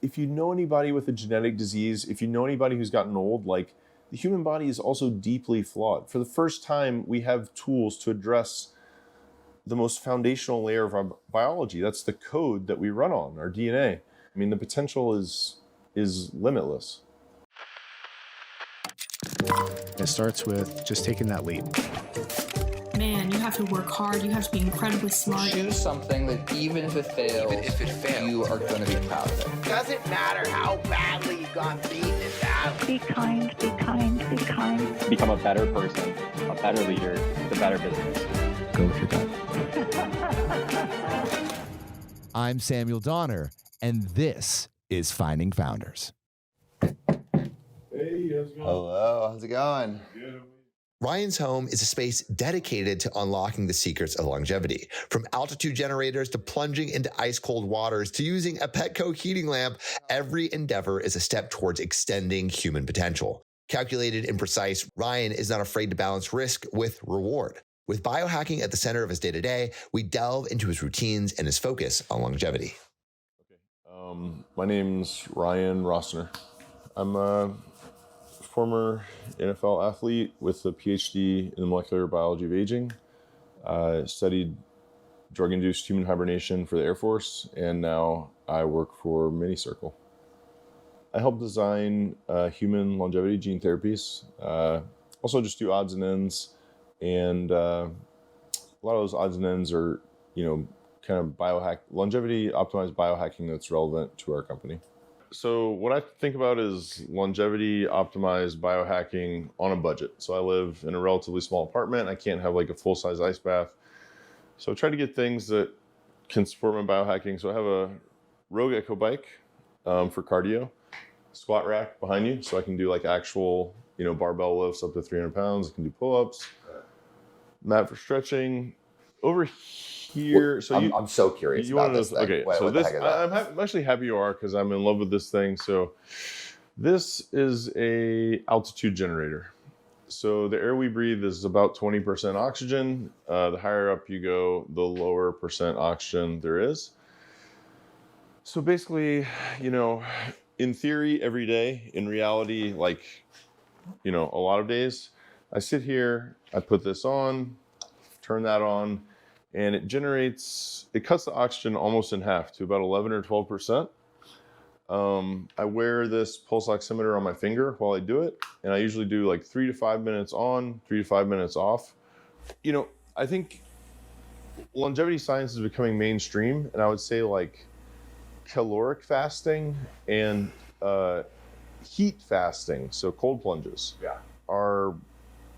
if you know anybody with a genetic disease, if you know anybody who's gotten old, like the human body is also deeply flawed. For the first time, we have tools to address the most foundational layer of our biology. That's the code that we run on, our DNA. I mean, the potential is limitless. It starts with just taking that leap. Man, you have to work hard. You have to be incredibly smart. Choose something that even if it fails, you are going to be proud of it. Doesn't matter how badly you've gone beaten in battle. Be kind, be kind, be kind. Become a better person, a better leader, the better business. Go with your gut. I'm Samuel Donner, and this is Finding Founders. Hey, how's it going? Hello, how's it going? Good. Ryan's home is a space dedicated to unlocking the secrets of longevity. From altitude generators to plunging into ice cold waters to using a Petco heating lamp, every endeavor is a step towards extending human potential. Calculated and precise, Ryan is not afraid to balance risk with reward. With biohacking at the center of his day-to-day, we delve into his routines and his focus on longevity. Okay. My name's Ryan Rossner. I'm a former NFL athlete with a PhD in the molecular biology of aging. Studied drug-induced human hibernation for the Air Force, and now I work for MiniCircle. I help design human longevity gene therapies. Also just do odds and ends. And a lot of those odds and ends are, kind of longevity optimized biohacking that's relevant to our company. So what I think about is longevity optimized biohacking on a budget. So I live in a relatively small apartment. I can't have like a full-size ice bath. So I try to get things that can support my biohacking. So I have a Rogue Echo bike for cardio, squat rack behind you. So I can do like actual, barbell lifts up to 300 pounds. I can do pull-ups. Mat for stretching. Over here, so I'm so curious about this thing. Okay, so this, I'm actually happy you are because I'm in love with this thing. So this is a altitude generator. So the air we breathe is about 20% oxygen. The higher up you go, the lower percent oxygen there is. So basically, in theory, every day, in reality, a lot of days, I sit here, I put this on, turn that on, and it cuts the oxygen almost in half to about 11 or 12%. I wear this pulse oximeter on my finger while I do it, and I usually do like 3 to 5 minutes on, 3 to 5 minutes off. I think longevity science is becoming mainstream, and I would say like caloric fasting and heat fasting, so cold plunges,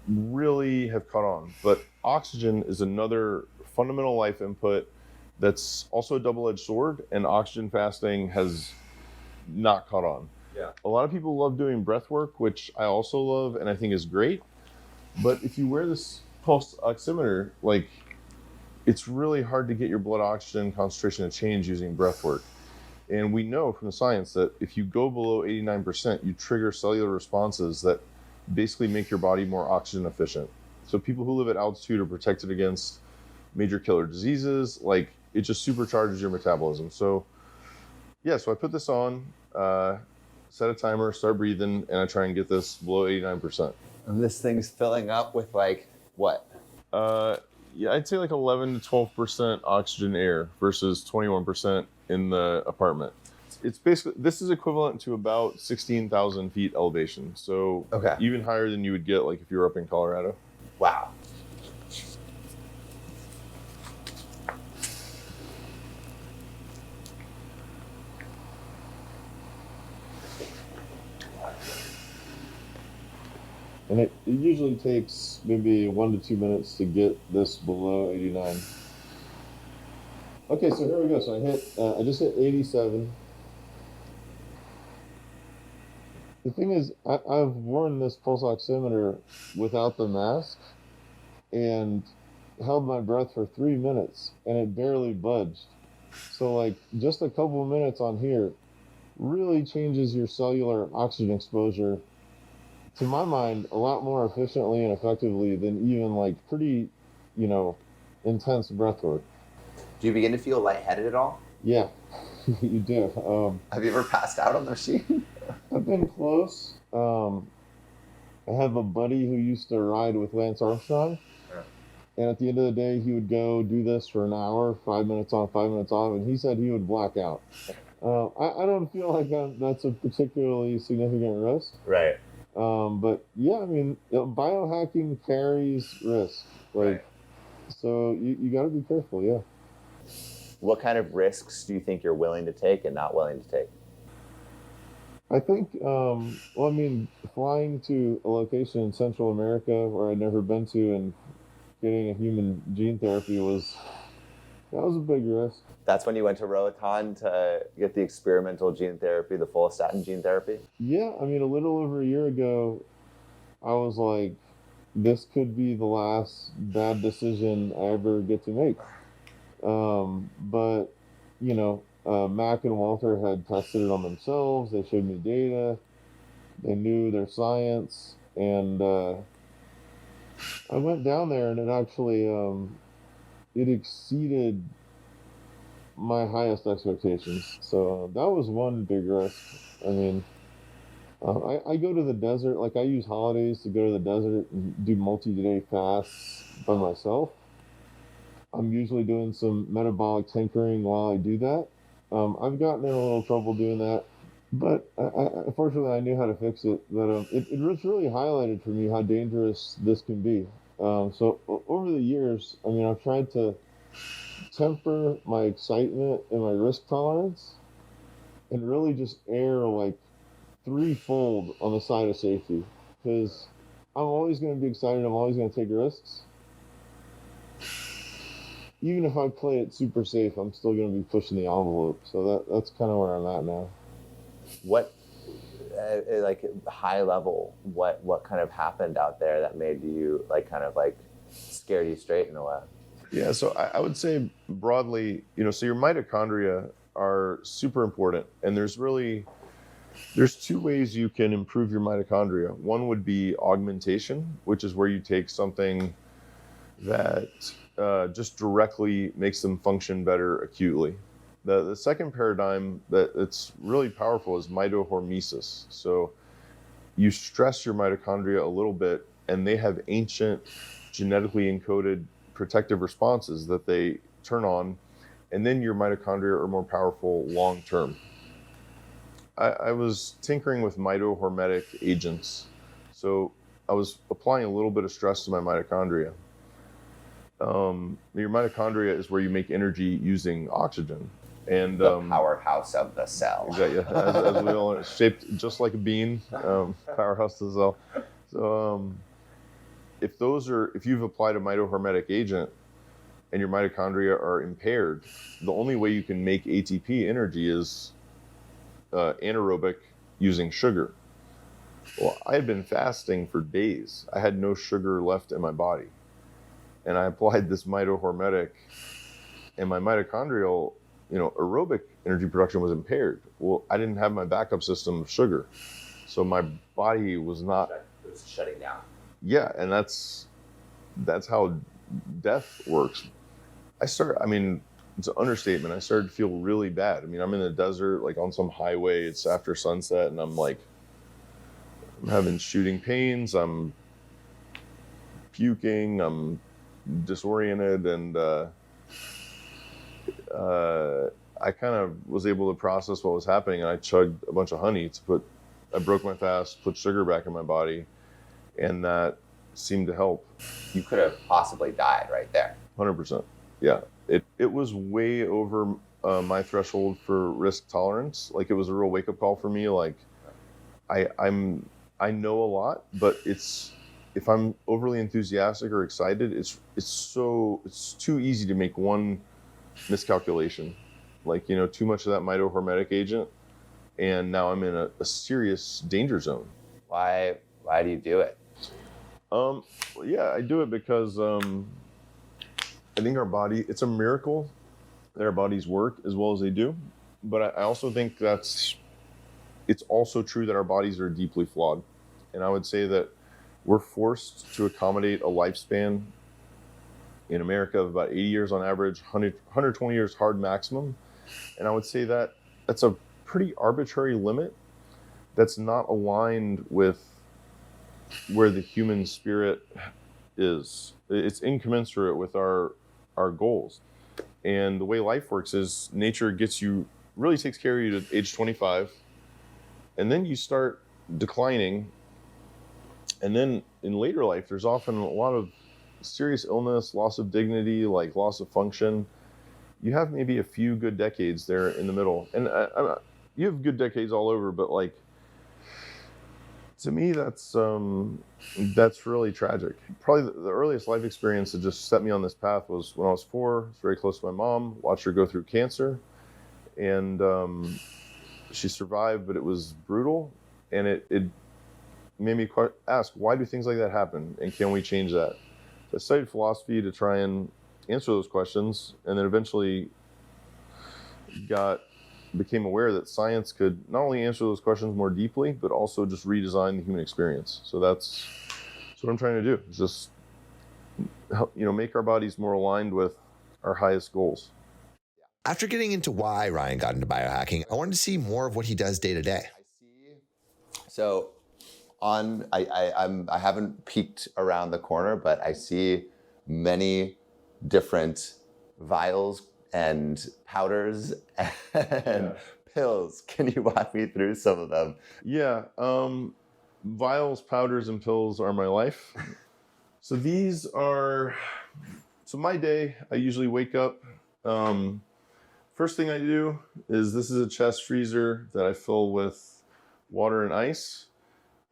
really have caught on. But oxygen is another fundamental life input that's also a double-edged sword, and oxygen fasting has not caught on. Yeah. A lot of people love doing breath work, which I also love and I think is great. But if you wear this pulse oximeter, it's really hard to get your blood oxygen concentration to change using breath work. And we know from the science that if you go below 89%, you trigger cellular responses that basically make your body more oxygen efficient. So people who live at altitude are protected against major killer diseases. It just supercharges your metabolism. So I put this on, set a timer, start breathing, and I try and get this below 89%. And this thing's filling up with what? I'd say 11 to 12% oxygen air versus 21% in the apartment. It's basically, this is equivalent to about 16,000 feet elevation. So even higher than you would get if you were up in Colorado. Wow. And it usually takes maybe 1 to 2 minutes to get this below 89. Okay, so here we go. So I just hit 87. The thing is, I've worn this pulse oximeter without the mask and held my breath for 3 minutes, and it barely budged. So just a couple of minutes on here really changes your cellular oxygen exposure, to my mind, a lot more efficiently and effectively than even pretty, intense breath work. Do you begin to feel lightheaded at all? Yeah. You do. Have you ever passed out on the machine? I've been close. I have a buddy who used to ride with Lance Armstrong. And at the end of the day, he would go do this for an hour, 5 minutes on, 5 minutes off, and he said he would black out. I don't feel like that's a particularly significant risk. Right. But yeah, I mean, biohacking carries risk. Like, so you got to be careful, yeah. What kind of risks do you think you're willing to take and not willing to take? I think, well, I mean, flying to a location in Central America where I'd never been to and getting a human gene therapy was a big risk. That's when you went to Roatan to get the experimental gene therapy, the follistatin gene therapy? Yeah, I mean, a little over a year ago, I was like, this could be the last bad decision I ever get to make. But, you know, Mac and Walter had tested it on themselves. They showed me data. They knew their science. And I went down there and it actually, it exceeded my highest expectations. So that was one big risk. I mean, I go to the desert, like I use holidays to go to the desert and do multi-day fasts by myself. I'm usually doing some metabolic tinkering while I do that. I've gotten in a little trouble doing that, but fortunately I knew how to fix it. But it was really highlighted for me how dangerous this can be. So over the years, I mean, I've tried to temper my excitement and my risk tolerance and really just err like threefold on the side of safety, because I'm always going to be excited. I'm always going to take risks. Even if I play it super safe, I'm still going to be pushing the envelope. So that's kind of where I'm at now. What, like high level, what kind of happened out there that made you like kind of like scared you straight in a way? Yeah, so I would say broadly, you know, so your mitochondria are super important, and there's two ways you can improve your mitochondria. One would be augmentation, which is where you take something that just directly makes them function better acutely. The second paradigm that's really powerful is mitohormesis. So you stress your mitochondria a little bit, and they have ancient genetically encoded protective responses that they turn on, and then your mitochondria are more powerful long term. I was tinkering with mitohormetic agents, so I was applying a little bit of stress to my mitochondria. Your mitochondria is where you make energy using oxygen, and the powerhouse of the cell. Exactly, as we all know, shaped just like a bean, powerhouse of the cell. So if you've applied a mitohormetic agent and your mitochondria are impaired, the only way you can make ATP energy is anaerobic using sugar. Well, I had been fasting for days. I had no sugar left in my body. And I applied this mitohormetic, and my mitochondrial, aerobic energy production was impaired. Well, I didn't have my backup system of sugar. So my body was not... It was shutting down. Yeah, and that's how death works. It's an understatement. I started to feel really bad. I mean, I'm in the desert, like on some highway. It's after sunset, and I'm having shooting pains. I'm puking. I'm disoriented, and I kind of was able to process what was happening, and I chugged a bunch of honey I broke my fast, put sugar back in my body, and that seemed to help. You could have possibly died right there. 100%. Yeah. It was way over my threshold for risk tolerance. Like, it was a real wake-up call for me. Like, I know a lot, but if I'm overly enthusiastic or excited, it's too easy to make one miscalculation. Like, too much of that mitohormetic agent, and now I'm in a serious danger zone. Why do you do it? Yeah, I do it because I think our body, it's a miracle that our bodies work as well as they do. But I also think it's also true that our bodies are deeply flawed. And I would say that we're forced to accommodate a lifespan in America of about 80 years on average, 120 years hard maximum. And I would say that that's a pretty arbitrary limit that's not aligned with where the human spirit is. It's incommensurate with our goals. And the way life works is nature really takes care of you to age 25, and then you start declining. And then in later life, there's often a lot of serious illness, loss of dignity, like loss of function. You have maybe a few good decades there in the middle. And you have good decades all over, but like, to me, that's really tragic. Probably the earliest life experience that just set me on this path was when I was 4. I was very close to my mom, watched her go through cancer, and she survived, but it was brutal. And it made me ask, why do things like that happen? And can we change that? So I studied philosophy to try and answer those questions, and then eventually became aware that science could not only answer those questions more deeply, but also just redesign the human experience. So that's what I'm trying to do, is just help, make our bodies more aligned with our highest goals. After getting into why Ryan got into biohacking, I wanted to see more of what he does day to day. So I haven't peeked around the corner, but I see many different vials and powders and pills. Can you walk me through some of them? Yeah. Vials, powders, and pills are my life. So my day, I usually wake up. First thing I do is, this is a chest freezer that I fill with water and ice.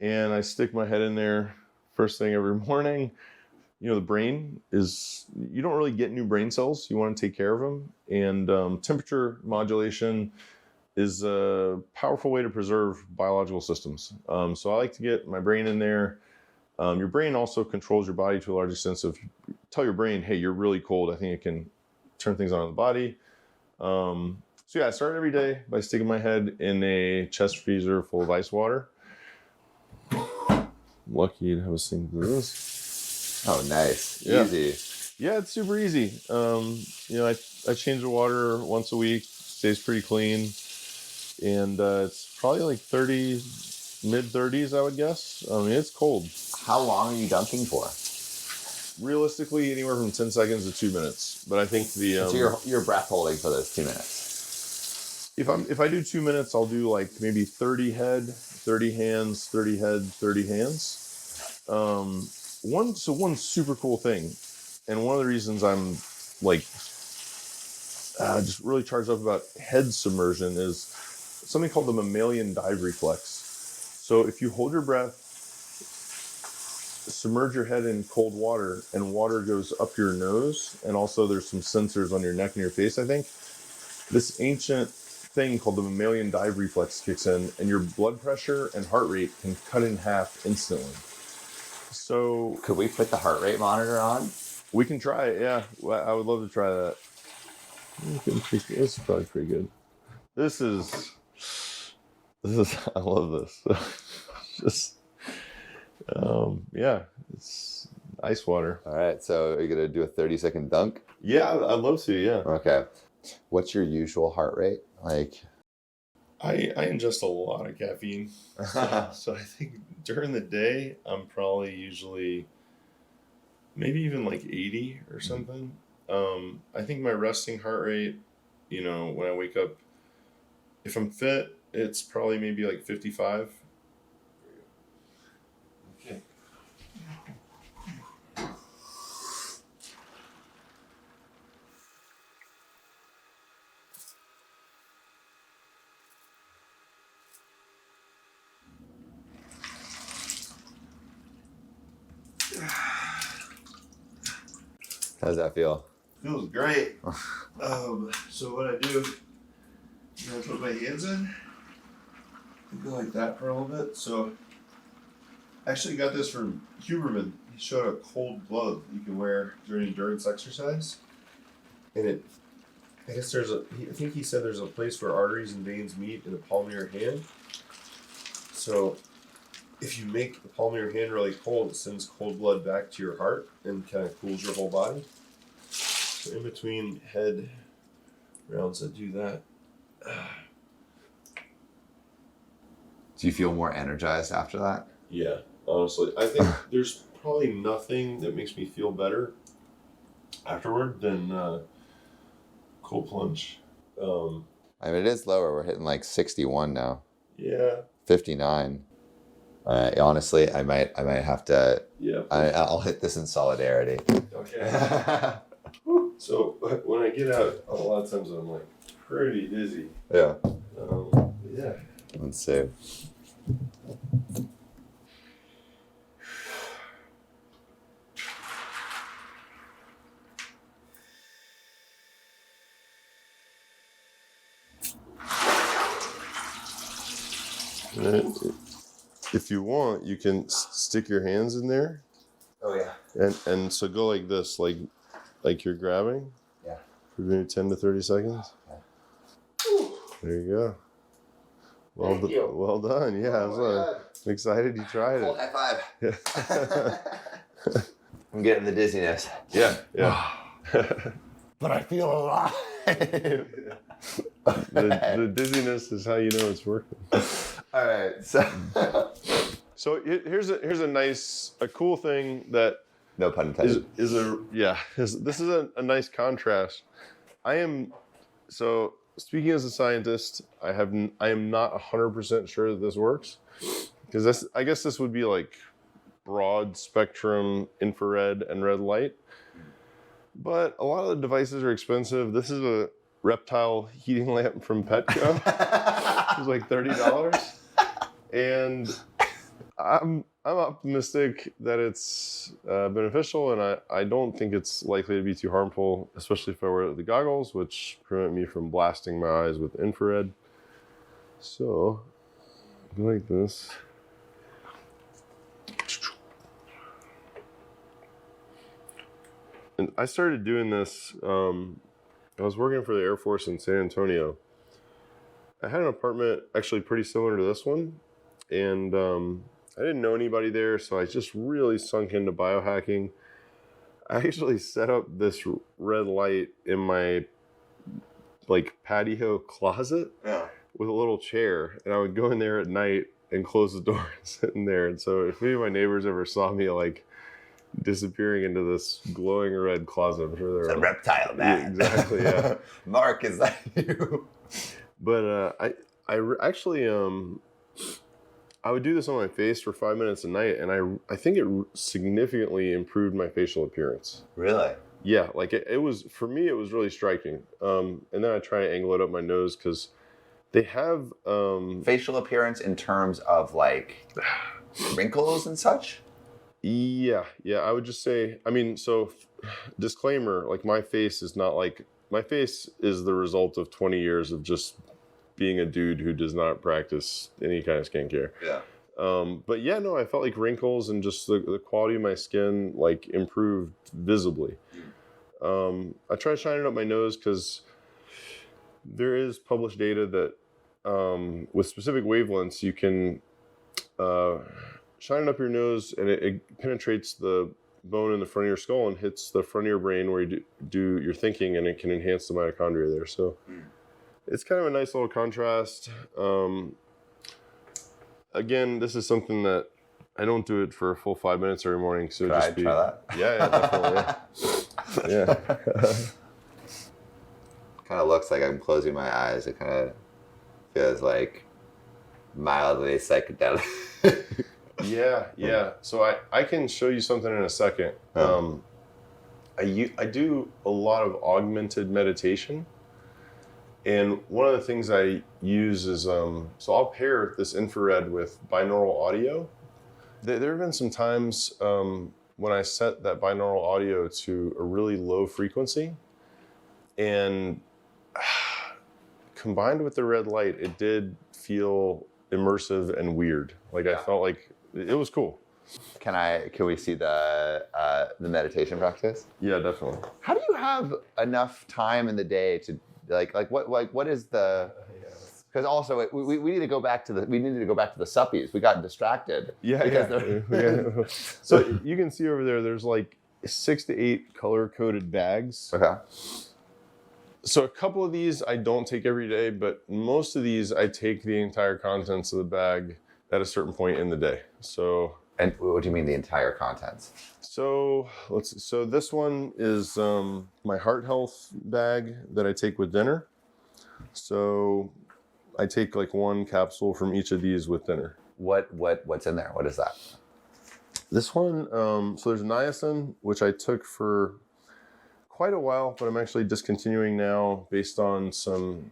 And I stick my head in there first thing every morning. The brain you don't really get new brain cells. You want to take care of them. And temperature modulation is a powerful way to preserve biological systems. So I like to get my brain in there. Your brain also controls your body to a large extent. So if you tell your brain, hey, you're really cold, I think it can turn things on in the body. I start every day by sticking my head in a chest freezer full of ice water. I'm lucky to have a thing to this. Oh, nice. Yeah. Easy. Yeah, it's super easy. I change the water once a week, stays pretty clean. And it's probably like mid-30s, I would guess. It's cold. How long are you dunking for? Realistically, anywhere from 10 seconds to 2 minutes. But I think so you're breath holding for those 2 minutes. If I do 2 minutes, I'll do like maybe 30 head, 30 hands, 30 head, 30 hands. One super cool thing, and one of the reasons I'm like just really charged up about head submersion is something called the mammalian dive reflex. So if you hold your breath, submerge your head in cold water, and water goes up your nose, and also there's some sensors on your neck and your face, I think. This ancient thing called the mammalian dive reflex kicks in, and your blood pressure and heart rate can cut in half instantly. So could we put the heart rate monitor on? We can try it, yeah. I would love to try that. This is probably pretty good. This is I love this. Just it's ice water. All right, so are you gonna do a 30-second dunk? Yeah, I'd love to, yeah. Okay. What's your usual heart rate? Like, I ingest a lot of caffeine. So I think during the day, I'm probably usually maybe even like 80 or something. I think my resting heart rate, when I wake up, if I'm fit, it's probably maybe like 55. Okay. how does that feel? Feels great. So what I do, I put my hands in, I go like that for a little bit. So I actually got this from Huberman. He showed a cold glove you can wear during endurance exercise. And I think he said there's a place where arteries and veins meet in the palm of your hand. So if you make the palm of your hand really cold, it sends cold blood back to your heart and kind of cools your whole body. So in between head rounds, I do that. Do you feel more energized after that? Yeah, honestly, I think there's probably nothing that makes me feel better afterward than cold plunge. I mean, it is lower. We're hitting like 61 now. Yeah. 59. Honestly, I might have to. Yeah. I'll hit this in solidarity. Okay. So when I get out, a lot of times I'm like pretty dizzy. Yeah. Yeah. Let's see. If you want, you can stick your hands in there. Oh yeah. And so go like this, like you're grabbing. Yeah. For maybe 10 to 30 seconds. Yeah. There you go. Well done. Yeah, I'm excited you tried it. High five. Yeah. I'm getting the dizziness. Yeah. But I feel alive. The dizziness is how you know it's working. All right. So here's a cool thing that no pun intended this is a nice contrast. So speaking as a scientist, I am not 100% sure that this works, because I guess this would be like broad spectrum infrared and red light. But a lot of the devices are expensive. This is a reptile heating lamp from Petco. It was like $30. And I'm optimistic that it's beneficial, and I don't think it's likely to be too harmful, especially if I wear the goggles, which prevent me from blasting my eyes with infrared. So, go like this. And I started doing this, I was working for the Air Force in San Antonio. I had an apartment actually pretty similar to this one, and I didn't know anybody there, so I just really sunk into biohacking. I actually set up this red light in my patio closet with a little chair, and I would go in there at night and close the door and sit in there. And so if any of my neighbors ever saw me disappearing into this glowing red closet, I'm sure they're a reptile man. Yeah, exactly, yeah. Mark, is that you? But I actually I would do this on my face for 5 minutes a night, and I think it significantly improved my facial appearance. Really? Yeah, it was, for me, it was really striking. And then I try to angle it up my nose, because they have facial appearance in terms of wrinkles and such. Yeah, I would just say, so disclaimer, my face is not my face is the result of 20 years of just being a dude who does not practice any kind of skincare. Yeah. But yeah, no, I felt like wrinkles and just the quality of my skin improved visibly. I try shining up my nose because there is published data that with specific wavelengths you can shine it up your nose, and it penetrates the bone in the front of your skull and hits the front of your brain where you do your thinking, and it can enhance the mitochondria there. So it's kind of a nice little contrast. Again, this is something that I don't do it for a full 5 minutes every morning. So try that. Yeah, definitely. Yeah. Kind of looks like I'm closing my eyes. It kind of feels mildly psychedelic. Yeah. So I can show you something in a second. I do a lot of augmented meditation, and one of the things I use is so I'll pair this infrared with binaural audio. There have been some times when I set that binaural audio to a really low frequency, and combined with the red light, it did feel immersive and weird. I felt like it was cool. Can we see the meditation practice? Yeah, definitely. How do you have enough time in the day to what is the? Because also we need to go back to the the suppies. We got distracted. Yeah. So you can see over there. There's 6 to 8 color coded bags. Okay. So a couple of these I don't take every day, but most of these I take the entire contents of the bag at a certain point in the day. So. And what do you mean the entire contents? So this one is my heart health bag that I take with dinner. So I take like one capsule from each of these with dinner. What's in there? What is that? This one, so there's niacin, which I took for quite a while, but I'm actually discontinuing now based on some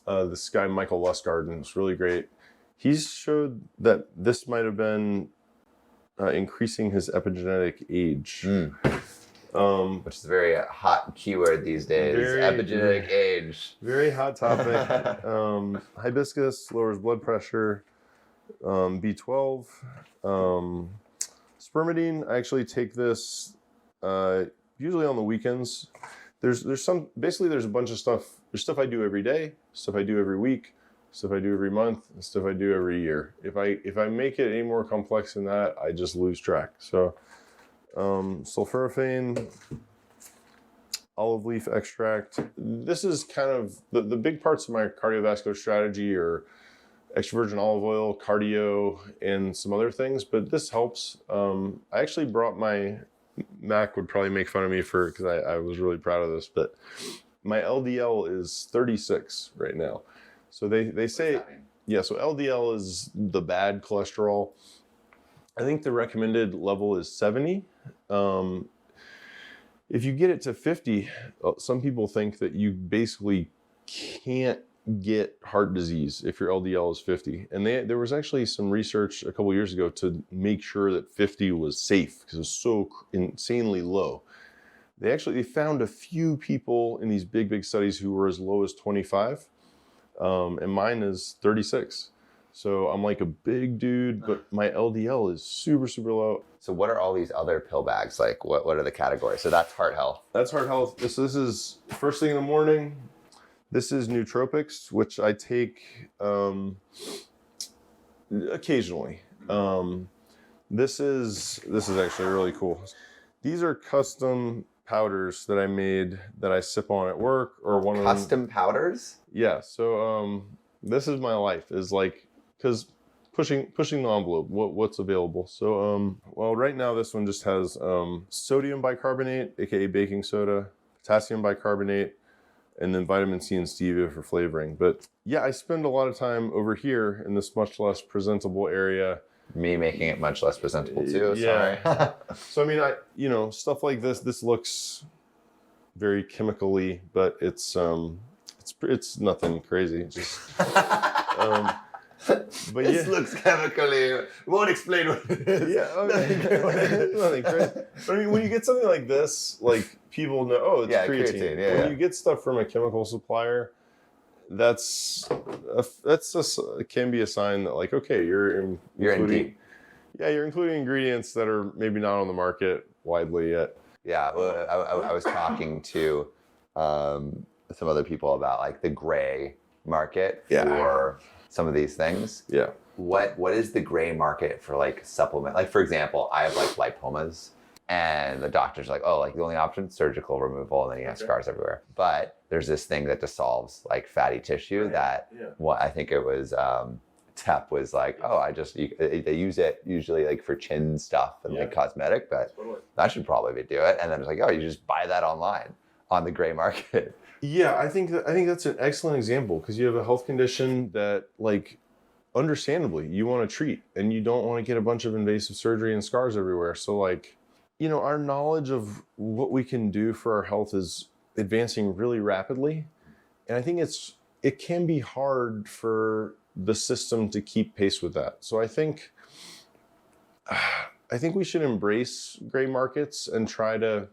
this guy Michael Lustgarten. It's really great. He's showed that this might have been increasing his epigenetic age. Which is a very hot keyword these days. Epigenetic age. Very hot topic. Hibiscus lowers blood pressure. B12. Spermidine, I actually take this usually on the weekends. There's a bunch of stuff. There's stuff I do every day, stuff I do every week, stuff I do every month, and stuff I do every year. If I make it any more complex than that, I just lose track. So sulforaphane, olive leaf extract. This is kind of the big parts of my cardiovascular strategy are extra virgin olive oil, cardio, and some other things, but this helps. I actually brought Mac would probably make fun of me because I was really proud of this, but my LDL is 36 right now. So they say, yeah, so LDL is the bad cholesterol. I think the recommended level is 70. If you get it to 50, some people think that you basically can't get heart disease if your LDL is 50. And there was actually some research a couple years ago to make sure that 50 was safe because it was so insanely low. They found a few people in these big studies who were as low as 25. And mine is 36. So I'm like a big dude, but my LDL is super, super low. So what are all these other pill bags? Like what are the categories? So that's heart health. That's heart health. This is first thing in the morning. This is nootropics, which I take occasionally. This is actually really cool. These are custom powders that I made that I sip on at work or one of them. Custom powders? Yeah. So this is my life is like, because pushing the envelope, what's available. So well, right now this one just has sodium bicarbonate, aka baking soda, potassium bicarbonate, and then vitamin C and stevia for flavoring. But yeah, I spend a lot of time over here in this much less presentable area. Me making it much less presentable too. Yeah. Sorry. So I mean, stuff like this looks very chemically, but it's nothing crazy. Just but this looks chemically. Won't explain what it is. Yeah, okay. Nothing crazy. But I mean, when you get something like this, like people know, oh, it's creatine. When you get stuff from a chemical supplier, can be a sign that like, okay, you're including ingredients that are maybe not on the market widely yet. Yeah, well, I was talking to some other people about like the gray market for some of these things. Yeah. What is the gray market for like supplement? Like for example, I have like lipomas and the doctor's like, oh, like the only option is surgical removal and then you have scars everywhere. But there's this thing that dissolves like fatty tissue that I think it was TEP was like, oh, they use it usually like for chin stuff and like cosmetic, but that should probably do it. And then it's like, oh, you just buy that online on the gray market. Yeah, I think that's an excellent example because you have a health condition that, like, understandably, you want to treat and you don't want to get a bunch of invasive surgery and scars everywhere. So, like, our knowledge of what we can do for our health is advancing really rapidly. And I think it can be hard for the system to keep pace with that. So I think we should embrace gray markets and try to,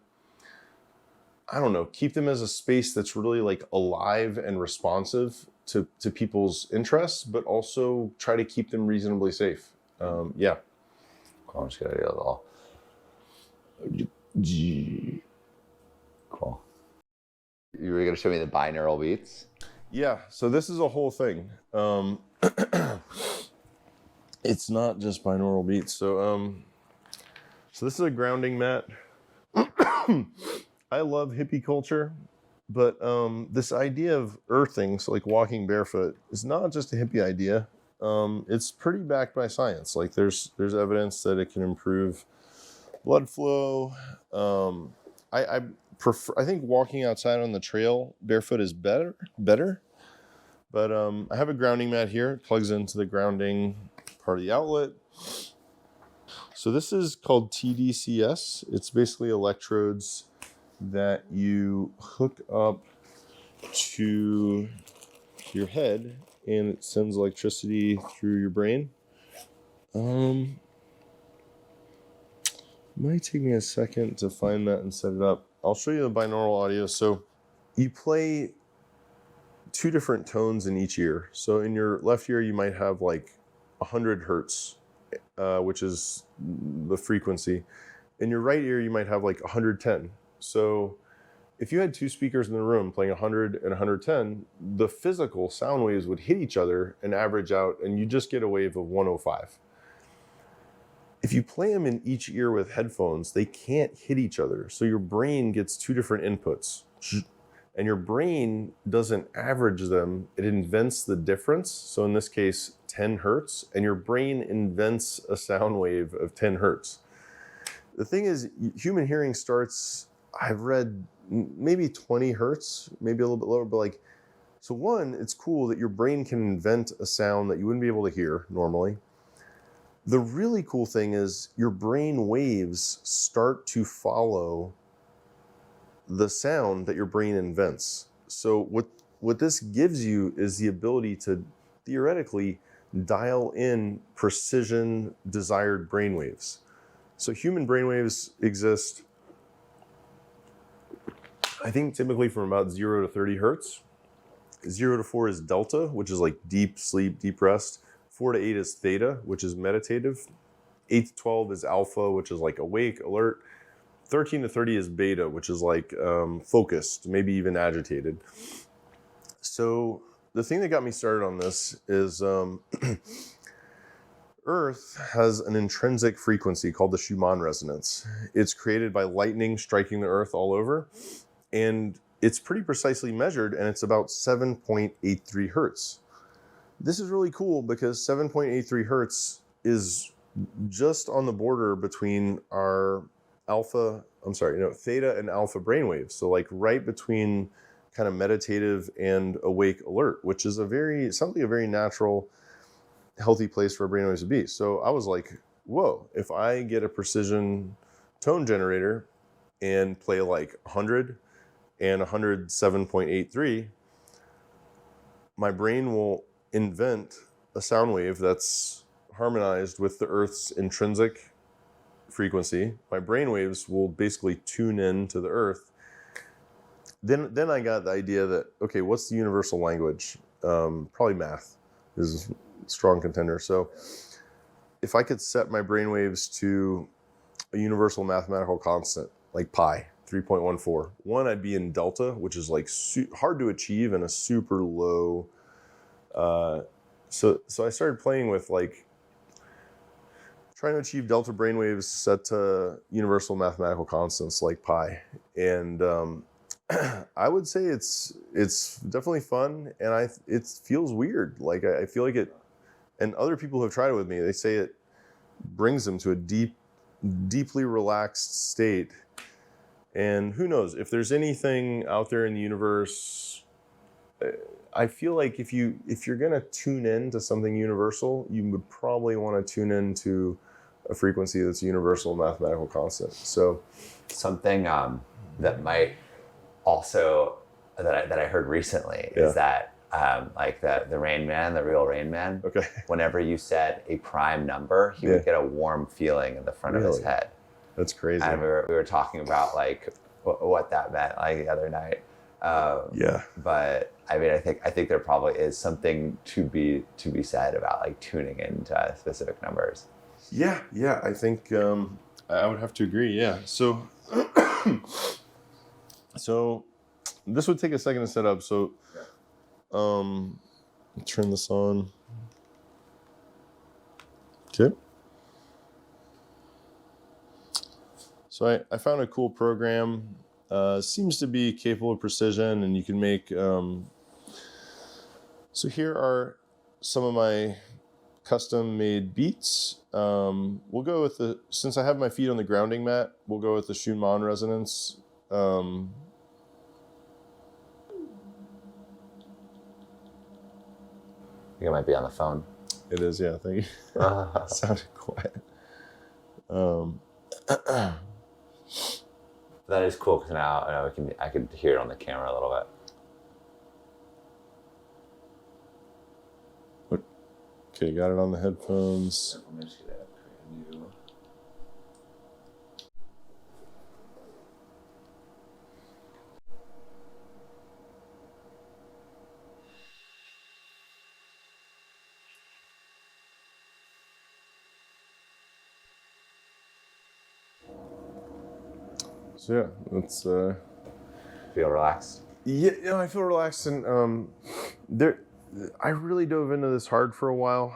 I don't know, keep them as a space that's really like alive and responsive to people's interests, but also try to keep them reasonably safe. Yeah. Cool, I'm just gonna do it all. Cool. You were gonna show me the binaural beats? Yeah, so this is a whole thing. It's not just binaural beats. So this is a grounding mat. I love hippie culture, but this idea of earthing, so like walking barefoot, is not just a hippie idea. it's pretty backed by science. Like there's evidence that it can improve blood flow. I prefer. I think walking outside on the trail barefoot is better. But I have a grounding mat here. It plugs into the grounding part of the outlet. So this is called TDCS. It's basically electrodes that you hook up to your head, and it sends electricity through your brain. Might take me a second to find that and set it up. I'll show you the binaural audio. So you play 2 different tones in each ear. So in your left ear, you might have like 100 hertz, which is the frequency. In your right ear, you might have like 110. So if you had 2 speakers in the room playing 100 and 110, the physical sound waves would hit each other and average out, and you just get a wave of 105. If you play them in each ear with headphones, they can't hit each other. So your brain gets 2 different inputs. And your brain doesn't average them, it invents the difference. So in this case, 10 hertz, and your brain invents a sound wave of 10 hertz. The thing is, human hearing starts, I've read maybe 20 hertz, maybe a little bit lower, but like, so one, it's cool that your brain can invent a sound that you wouldn't be able to hear normally. The really cool thing is your brain waves start to follow the sound that your brain invents. So what this gives you is the ability to theoretically dial in precision desired brainwaves. So human brainwaves exist, I think, typically from about 0 to 30 hertz. 0 to 4 is delta, which is like deep sleep, deep rest. 4 to 8 is theta, which is meditative. 8 to 12 is alpha, which is like awake, alert. 13 to 30 is beta, which is like focused, maybe even agitated. So the thing that got me started on this is Earth has an intrinsic frequency called the Schumann resonance. It's created by lightning striking the Earth all over, and it's pretty precisely measured, and it's about 7.83 hertz. This is really cool because 7.83 hertz is just on the border between our theta and alpha brainwaves. So like right between kind of meditative and awake alert, which is sounds like a very natural, healthy place for brainwaves to be. So I was like, whoa, if I get a precision tone generator and play like 100 and 107.83, my brain will invent a sound wave that's harmonized with the Earth's intrinsic frequency. My brainwaves will basically tune in to the Earth. Then I got the idea that, okay, what's the universal language? Probably math is a strong contender. So if I could set my brainwaves to a universal mathematical constant, like pi, 3.14, one, I'd be in delta, which is like hard to achieve and a super low. So I started playing with like trying to achieve delta brainwaves set to universal mathematical constants like pi. And I would say it's definitely fun, and it feels weird. Like I feel like it, and other people who have tried it with me, they say it brings them to a deeply relaxed state. And who knows, if there's anything out there in the universe, I feel like if you're gonna tune in to something universal, you would probably want to tune into a frequency that's a universal mathematical constant. So something that might also that I heard recently is that like the Rain Man, the real Rain Man. Okay. Whenever you said a prime number, he would get a warm feeling in the front of his head. That's crazy. And we were talking about like what that meant like the other night. But I mean, I think there probably is something to be said about like tuning into specific numbers. Yeah, I think I would have to agree. Yeah, so this would take a second to set up. So turn this on. Okay. So I found a cool program. Seems to be capable of precision, and you can make. So here are some of my custom made beats. We'll go with since I have my feet on the grounding mat, we'll go with the Schumann resonance. I think it might be on the phone. It is, yeah, thank you. Sounded quiet. That is cool because now I can hear it on the camera a little bit. Okay, got it on the headphones. So yeah, let's Feel relaxed. Yeah, I feel relaxed, and I really dove into this hard for a while.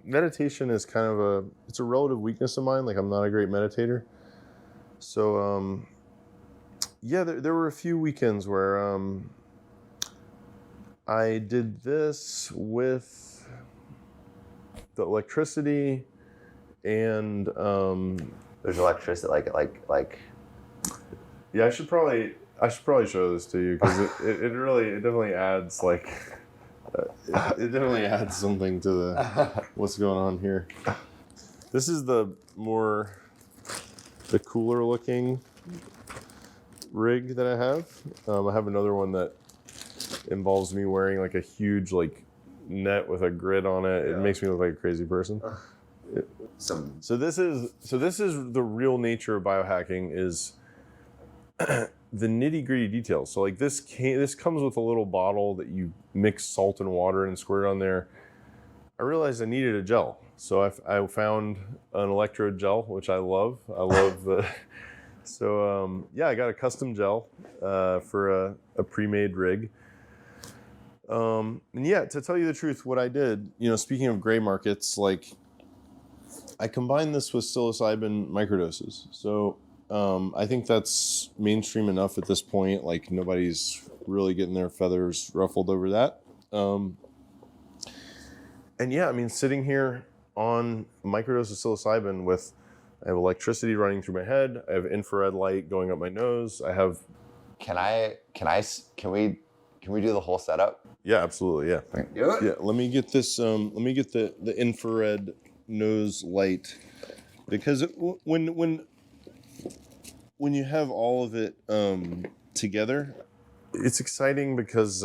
Meditation is kind of it's a relative weakness of mine. Like, I'm not a great meditator. So yeah, there were a few weekends where I did this with the electricity and There's electricity, like. Yeah, I should probably show this to you because it definitely adds it definitely adds something to the what's going on here. This is the cooler looking rig that I have. I have another one that involves me wearing like a huge like net with a grid on it. It makes me look like a crazy person. So this is the real nature of biohacking is the nitty gritty details. So like this comes with a little bottle that you mix salt and water and squirt on there. I realized I needed a gel, so I found an electrode gel, which I love. So yeah, I got a custom gel for a pre-made rig. And yeah, to tell you the truth, what I did, speaking of gray markets, like I combined this with psilocybin microdoses. So I think that's mainstream enough at this point. Like, nobody's really getting their feathers ruffled over that. And yeah, I mean, sitting here on a microdose of psilocybin I have electricity running through my head. I have infrared light going up my nose. I have. Can we do the whole setup? Yeah, absolutely. Yeah. Do it? Yeah. Let me get this. Let me get the infrared nose light, because when you have all of it together, it's exciting because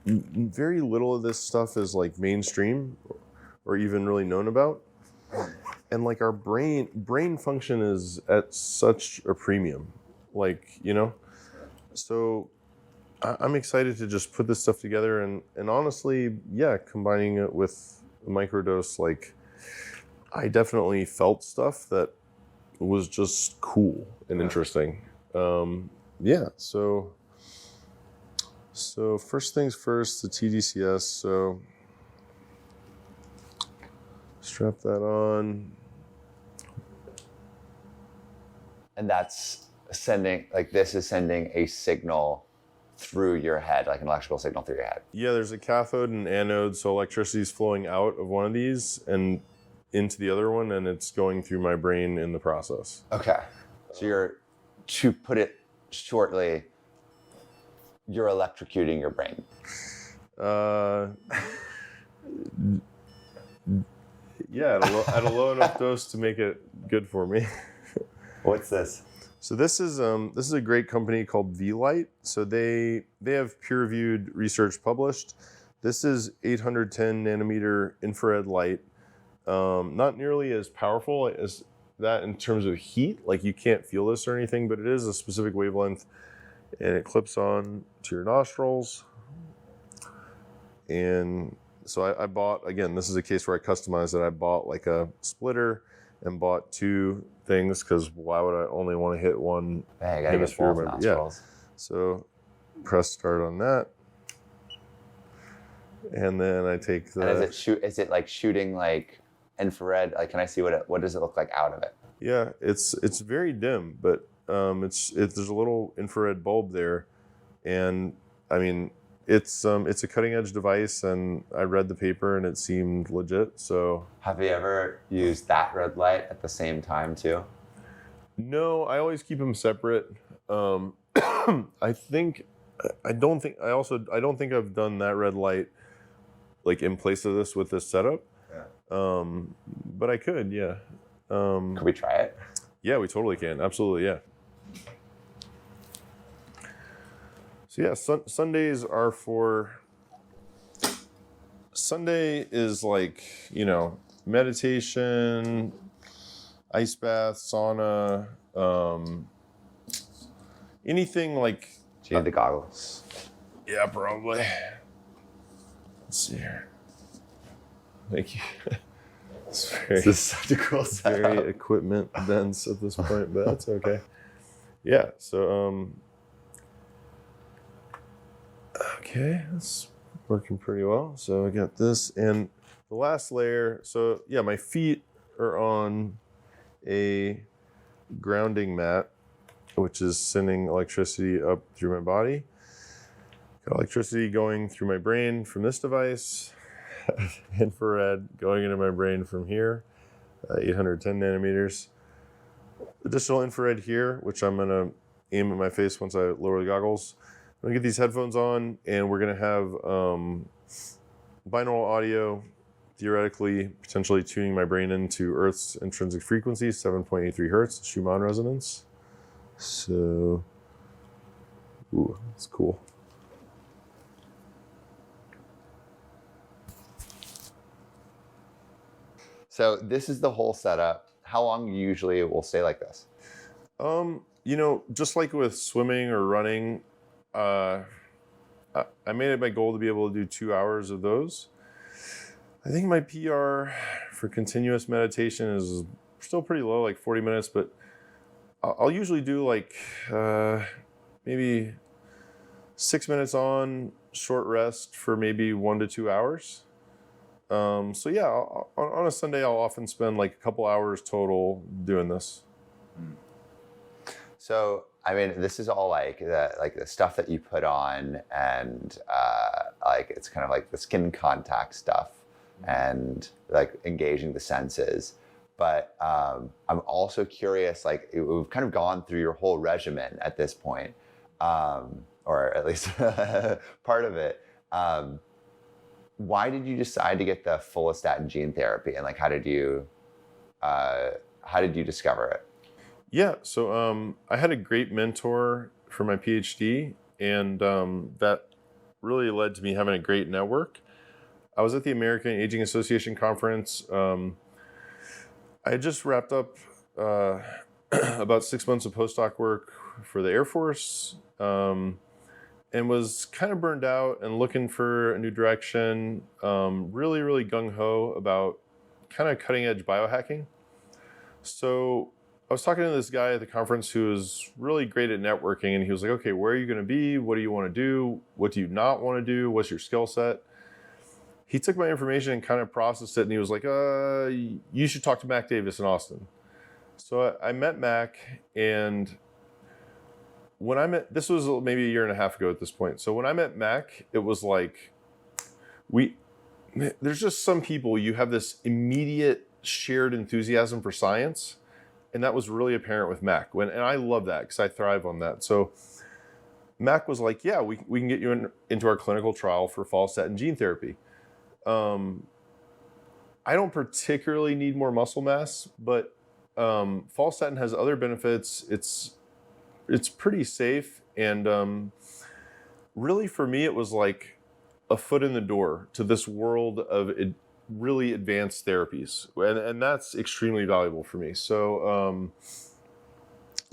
very little of this stuff is like mainstream or even really known about, and like our brain function is at such a premium, so I'm excited to just put this stuff together, and honestly, yeah, combining it with a microdose, like I definitely felt stuff that was just cool and interesting. Yeah, so first things first, the TDCS. So strap that on. And that's sending a signal through your head, like an electrical signal through your head. Yeah, there's a cathode and anode, so electricity is flowing out of one of these and into the other one, and it's going through my brain in the process. Okay. So to put it shortly, you're electrocuting your brain. Yeah, at a low enough dose to make it good for me. What's this? So this is a great company called V-Light. So they have peer-reviewed research published. This is 810 nanometer infrared light. Not nearly as powerful as that in terms of heat. Like, you can't feel this or anything, but it is a specific wavelength, and it clips on to your nostrils. And so I bought, again, this is a case where I customized it. I bought like a splitter and bought two things, because why would I only want to hit one hemisphere? Yeah. So press start on that. And then I take the... And is it like shooting like infrared? Like, can I see what does it look like out of it? Yeah, it's very dim, but there's a little infrared bulb there, and I mean, it's a cutting edge device, and I read the paper and it seemed legit. So Have you ever used that red light at the same time too? no, I always keep them separate. I don't think I've done that red light like in place of this with this setup. Yeah. But I could, yeah. Could we try it? Yeah, we totally can. Absolutely, yeah. So yeah, Sundays are Sunday is like, meditation, ice bath, sauna, anything like. Do you need the goggles? Yeah, probably. Let's see here. Thank you. This is such a cool setup. Very equipment dense at this point, but that's okay. Yeah, so okay, that's working pretty well. So I got this, and the last layer. So yeah, my feet are on a grounding mat, which is sending electricity up through my body. Got electricity going through my brain from this device, infrared going into my brain from here, 810 nanometers. Additional infrared here, which I'm gonna aim at my face once I lower the goggles. I'm gonna get these headphones on, and we're gonna have binaural audio, theoretically, potentially tuning my brain into Earth's intrinsic frequency, 7.83 hertz, Schumann resonance. So, ooh, that's cool. So this is the whole setup. How long usually will stay like this? Just like with swimming or running, I made it my goal to be able to do 2 hours of those. I think my PR for continuous meditation is still pretty low, like 40 minutes, but I'll usually do like maybe 6 minutes on, short rest for maybe 1 to 2 hours. So yeah, on a Sunday, I'll often spend like a couple hours total doing this. So, I mean, this is all like the stuff that you put on, and like it's kind of like the skin contact stuff, and like engaging the senses. But I'm also curious, like we've kind of gone through your whole regimen at this point, or at least part of it. Why did you decide to get the follistatin gene therapy, and like how did you discover it? Yeah, so I had a great mentor for my PhD, and that really led to me having a great network. I was at the American Aging Association conference. I had just wrapped up about 6 months of postdoc work for the Air Force, and was kind of burned out and looking for a new direction. Really, really gung-ho about kind of cutting edge biohacking. So I was talking to this guy at the conference who was really great at networking, and he was like, okay, where are you gonna be? What do you wanna do? What do you not wanna do? What's your skill set? He took my information and kind of processed it, and he was like, you should talk to Mac Davis in Austin. So I met Mac, and this was maybe a year and a half ago at this point. So when I met Mac, it was like, there's just some people, you have this immediate shared enthusiasm for science. And that was really apparent with Mac. And I love that because I thrive on that. So Mac was like, yeah, we can get you into our clinical trial for follistatin gene therapy. I don't particularly need more muscle mass, but follistatin has other benefits. It's pretty safe. And really for me, it was like a foot in the door to this world of really advanced therapies, and that's extremely valuable for me. So,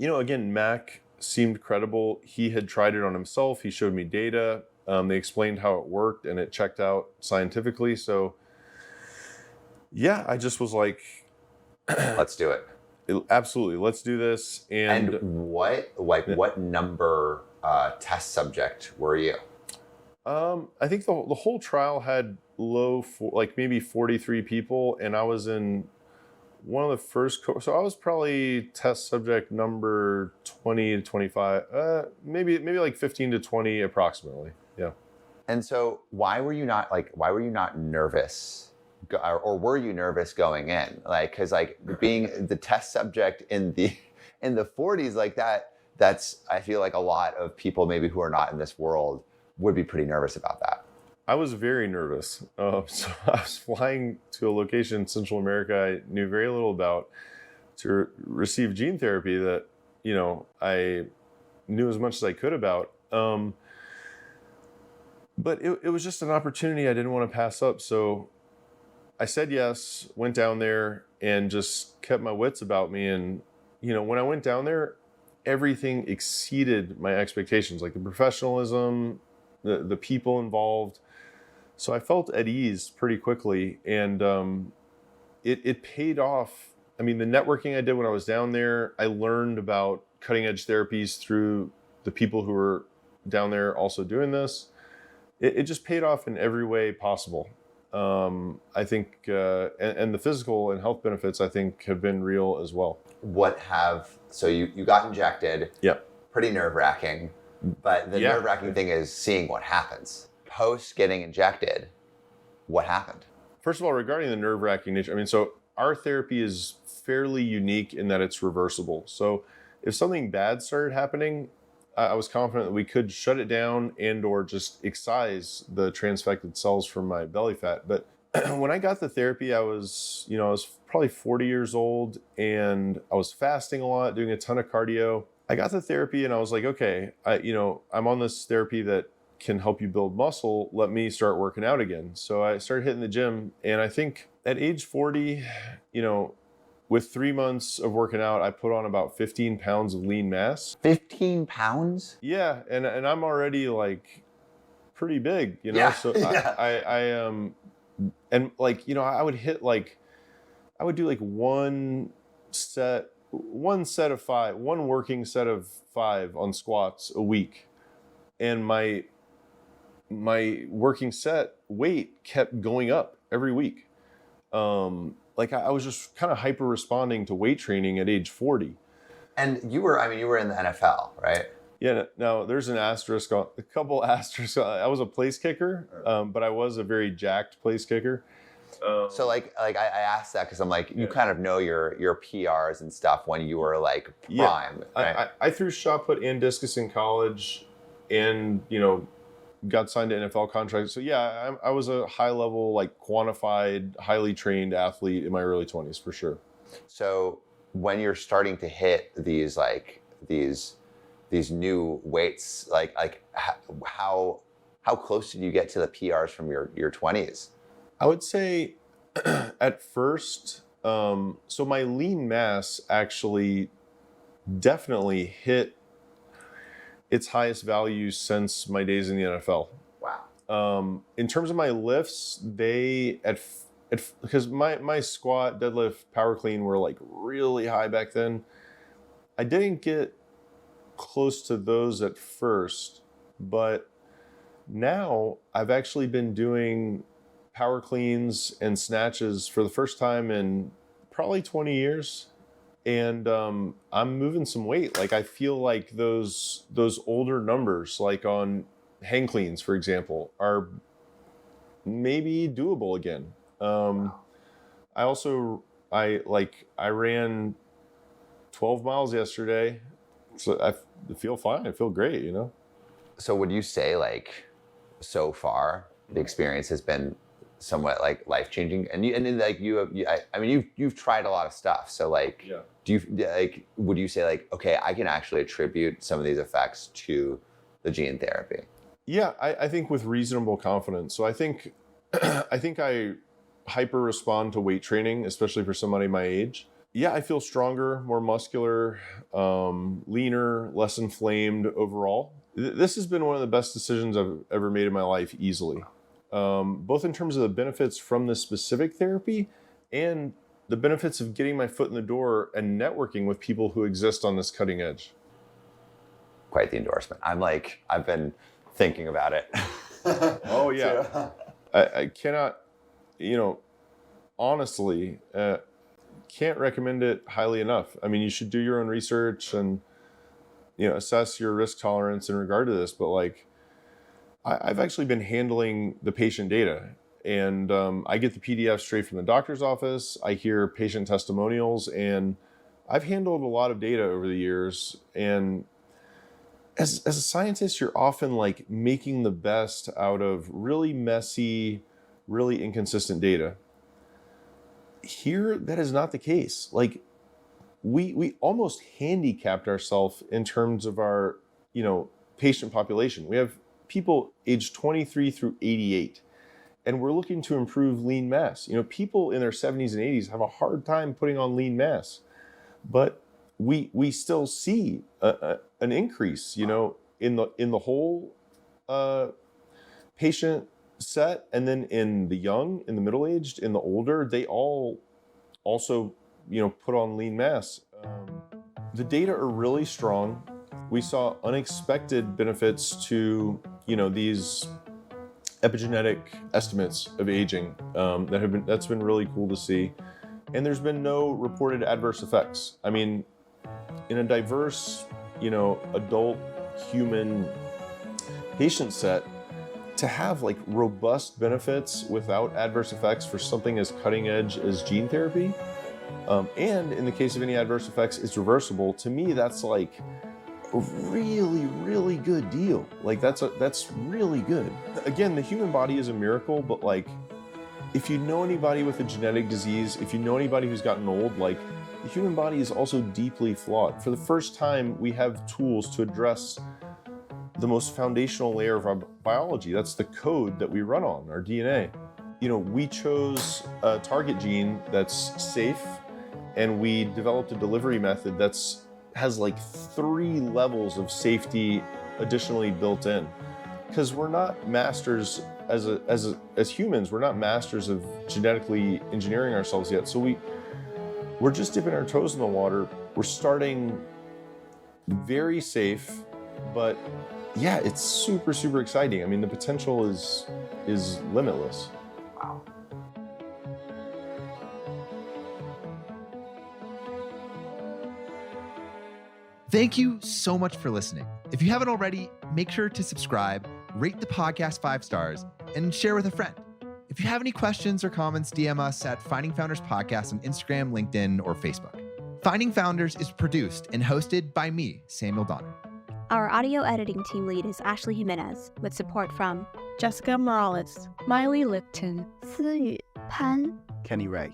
again, Mac seemed credible. He had tried it on himself. He showed me data. They explained how it worked, and it checked out scientifically. So, yeah, I just was like, let's do it. Absolutely, let's do this. And what number test subject were you? I think the whole trial had maybe 43 people, and I was in one of the first so I was probably test subject number 20 to 25, maybe like 15 to 20 approximately. Yeah. And so why were you not nervous? Or were you nervous going in? Like, cause like being the test subject in the 40s like that's, I feel like a lot of people maybe who are not in this world would be pretty nervous about that. I was very nervous. So I was flying to a location in Central America I knew very little about to receive gene therapy that, you know, I knew as much as I could about. But it was just an opportunity I didn't want to pass up. So I said yes, went down there and just kept my wits about me. And, you know, when I went down there, everything exceeded my expectations, like the professionalism, the people involved. So I felt at ease pretty quickly, and it paid off. I mean, the networking I did when I was down there, I learned about cutting edge therapies through the people who were down there also doing this. It just paid off in every way possible. I think, and the physical and health benefits, I think, have been real as well. So you got injected. Yeah. Pretty nerve-wracking, but the nerve-wracking thing is seeing what happens. Post getting injected, what happened? First of all, regarding the nerve-wracking nature, I mean, so our therapy is fairly unique in that it's reversible. So if something bad started happening, I was confident that we could shut it down and or just excise the transfected cells from my belly fat. But when I got the therapy, I was probably 40 years old, and I was fasting a lot, doing a ton of cardio. I got the therapy and I was like, okay, I'm on this therapy that can help you build muscle. Let me start working out again. So I started hitting the gym, and I think at age 40, with 3 months of working out, I put on about 15 pounds of lean mass. 15 pounds? Yeah, and I'm already like pretty big, Yeah. So Yeah. I and like, I would hit like, I would do like one working set of 5 on squats a week. And my working set weight kept going up every week. Like I was just kind of hyper responding to weight training at age 40. And you were in the NFL, right? Yeah, no, there's a couple asterisks. I was a place kicker, but I was a very jacked place kicker. So like I asked that because I'm like, you kind of know your PRs and stuff when you were like prime. Yeah, right? I threw shot put and discus in college, and got signed to NFL contracts. So yeah, I was a high level, like quantified, highly trained athlete in my early 20s for sure. So when you're starting to hit these new weights, like how close did you get to the PRs from your 20s? I would say at first, so my lean mass actually definitely hit its highest value since my days in the NFL. Wow. In terms of my lifts, because my squat, deadlift, power clean were like really high back then. I didn't get close to those at first, but now I've actually been doing power cleans and snatches for the first time in probably 20 years. And I'm moving some weight. Like I feel like those older numbers, like on hang cleans, for example, are maybe doable again. I ran 12 miles yesterday, so I feel fine. I feel great, So would you say like so far the experience has been somewhat like life-changing, and you've tried a lot of stuff, so like would you say like, okay, I can actually attribute some of these effects to the gene therapy? Yeah, I think with reasonable confidence. So I think I hyper respond to weight training, especially for somebody my age. Yeah, I feel stronger, more muscular, leaner, less inflamed overall. This has been one of the best decisions I've ever made in my life, easily. Both in terms of the benefits from this specific therapy and the benefits of getting my foot in the door and networking with people who exist on this cutting edge. Quite the endorsement. I've been thinking about it. Oh yeah. So, I cannot, honestly, can't recommend it highly enough. I mean, you should do your own research and, assess your risk tolerance in regard to this. But like, I've actually been handling the patient data, and I get the PDF straight from the doctor's office. I hear patient testimonials, and I've handled a lot of data over the years. And as a scientist, you're often like making the best out of really messy, really inconsistent data. Here, that is not the case. Like, we almost handicapped ourselves in terms of our, patient population. We have people aged 23 through 88, and we're looking to improve lean mass. People in their 70s and 80s have a hard time putting on lean mass, but we still see an increase, in the whole patient set, and then in the young, in the middle-aged, in the older, they all also, put on lean mass. The data are really strong. We saw unexpected benefits to, these epigenetic estimates of aging that's been really cool to see. And there's been no reported adverse effects. I mean, in a diverse, adult human patient set, to have like robust benefits without adverse effects for something as cutting edge as gene therapy, and in the case of any adverse effects, it's reversible. To me, that's like a really, really good deal. Like that's really good. Again, the human body is a miracle, but like, if you know anybody with a genetic disease, if you know anybody who's gotten old, like, the human body is also deeply flawed. For the first time, we have tools to address the most foundational layer of our biology. That's the code that we run on, our DNA. We chose a target gene that's safe, and we developed a delivery method has like 3 levels of safety additionally built in. Because we're not masters as humans, we're not masters of genetically engineering ourselves yet. So we're just dipping our toes in the water. We're starting very safe, but yeah, it's super, super exciting. I mean, the potential is limitless. Wow. Thank you so much for listening. If you haven't already, make sure to subscribe, rate the podcast 5 stars, and share with a friend. If you have any questions or comments, DM us at Finding Founders Podcast on Instagram, LinkedIn, or Facebook. Finding Founders is produced and hosted by me, Samuel Donner. Our audio editing team lead is Ashley Jimenez, with support from Jessica Morales, Miley Lipton, Siyu Pan, Kenny Ray,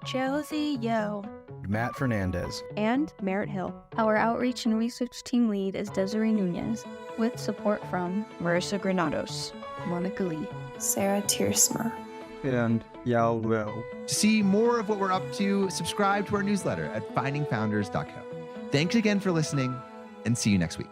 Josie Yo, Matt Fernandez, and Merritt Hill. Our outreach and research team lead is Desiree Nunez, with support from Marissa Granados, Monica Lee, Sarah Tiersma, and Yao Will. To see more of what we're up to, subscribe to our newsletter at findingfounders.co. Thanks again for listening, and see you next week.